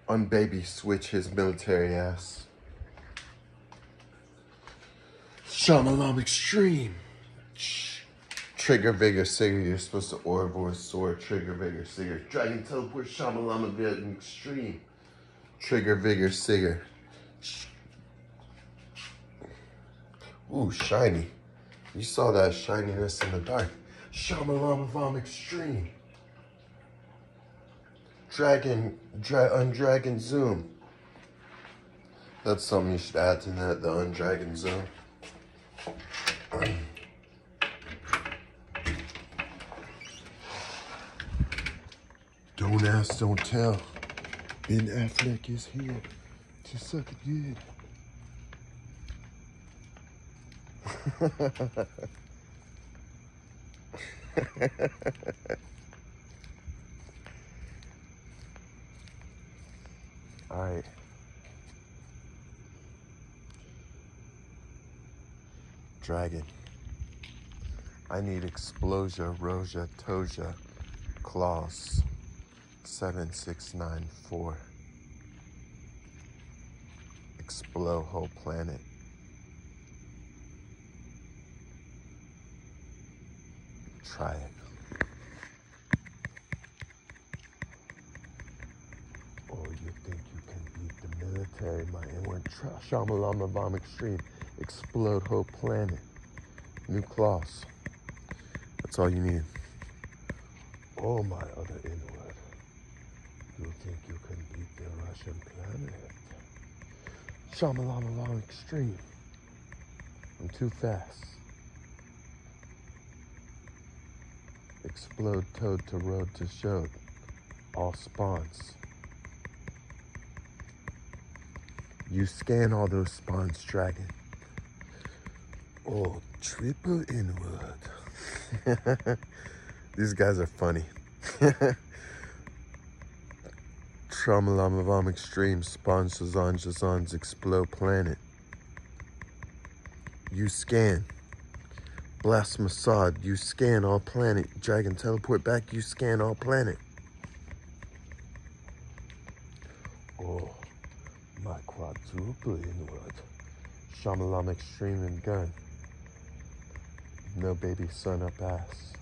Unbaby switch his military ass. Shamalam Extreme. Trigger Vigor Sigger. You're supposed to Ouroboros Sword. Trigger Vigor Sigger. Dragon Teleport Shamalama Extreme. Trigger Vigor Sigger. Ooh, shiny. You saw that shininess in the dark. Shamalama Vom Extreme. Undragon Zoom. That's something you should add to that, the Undragon Zoom. Don't ask, don't tell. Ben Affleck is here to suck it good. All right. Dragon. I need Explosia, Roja, Toja, Claws. 7694. Explode whole planet. Try it. Oh, you think you can beat the military? My inward Shamalama Bomb Extreme. Explode whole planet. New claws. That's all you need. Oh, my other inward. You think you can beat the Russian planet? Shamalama Bomb Extreme. I'm too fast. Explode toad to road to showed. All spawns. You scan all those spawns, Dragon. Oh, triple inward. These guys are funny. Tramalama Vom Extreme spawn Shazan's explode planet. You scan. Blast Mossad, you scan all planet. Dragon teleport back, you scan all planet. Oh, my quadruple inward. Shamalam Extreme and gun. No baby son up ass.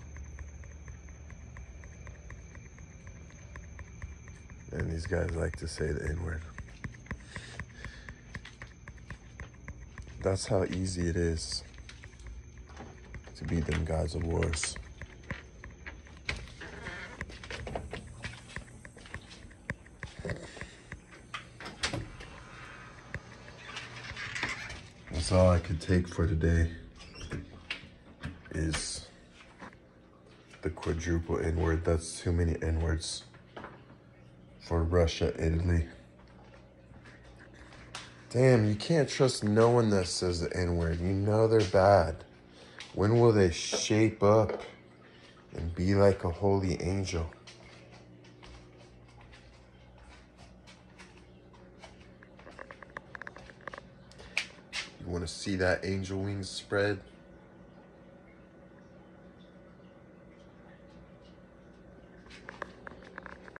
And these guys like to say the N-word. That's how easy it is to beat them gods of wars. That's all I could take for today is the quadruple N-word. That's too many N-words for Russia, Italy. Damn, you can't trust no one that says the N-word. You know they're bad. When will they shape up and be like a holy angel? You want to see that angel wings spread?